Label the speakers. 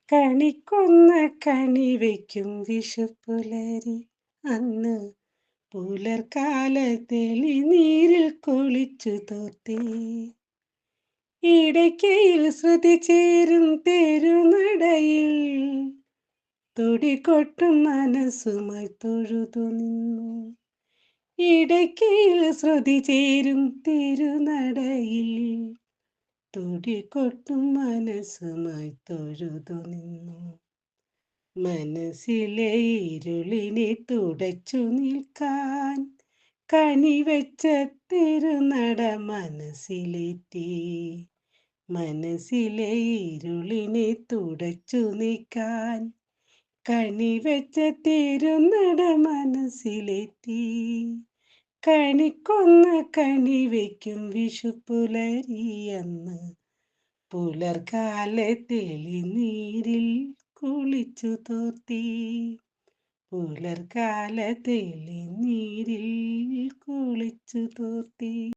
Speaker 1: കണിക്കൊന്ന കണി വയ്ക്കും വിഷുപ്പുലരി അന്ന് പുലർക്കാലത്തെളി നീരിൽ കുളിച്ചു തോർത്തി. ഇടയ്ക്കയിൽ ശ്രുതി ചേരും തെരുനടയിൽ തുടികൊട്ടും മനസ്സുമായി തൊഴുതു നിന്നു. ഇടയ്ക്കയിൽ ശ്രുതി ചേരും തിരുനടയിൽ തുടികൊട്ടും മനസ്സുമായി തൊഴുതു നിന്നു. മനസ്സിലെ ഇരുളിനെ തുടച്ചു നിൽക്കാൻ കണിവെച്ച തിരുനട മനസ്സിലേറ്റി. മനസ്സിലെ ഇരുളിനെ തുടച്ചു നീക്കാൻ കണിവെച്ച തിരുനട മനസ്സിലേറ്റി. കണിക്കൊന്ന കണി വയ്ക്കും വിഷുപ്പുലരിയന്ന് പുലർക്കാലത്തെളി നീരിൽ കുളിച്ചു തോർത്തി. പുലർക്കാലത്തെളി നീരിൽ കുളിച്ചു തോർത്തി.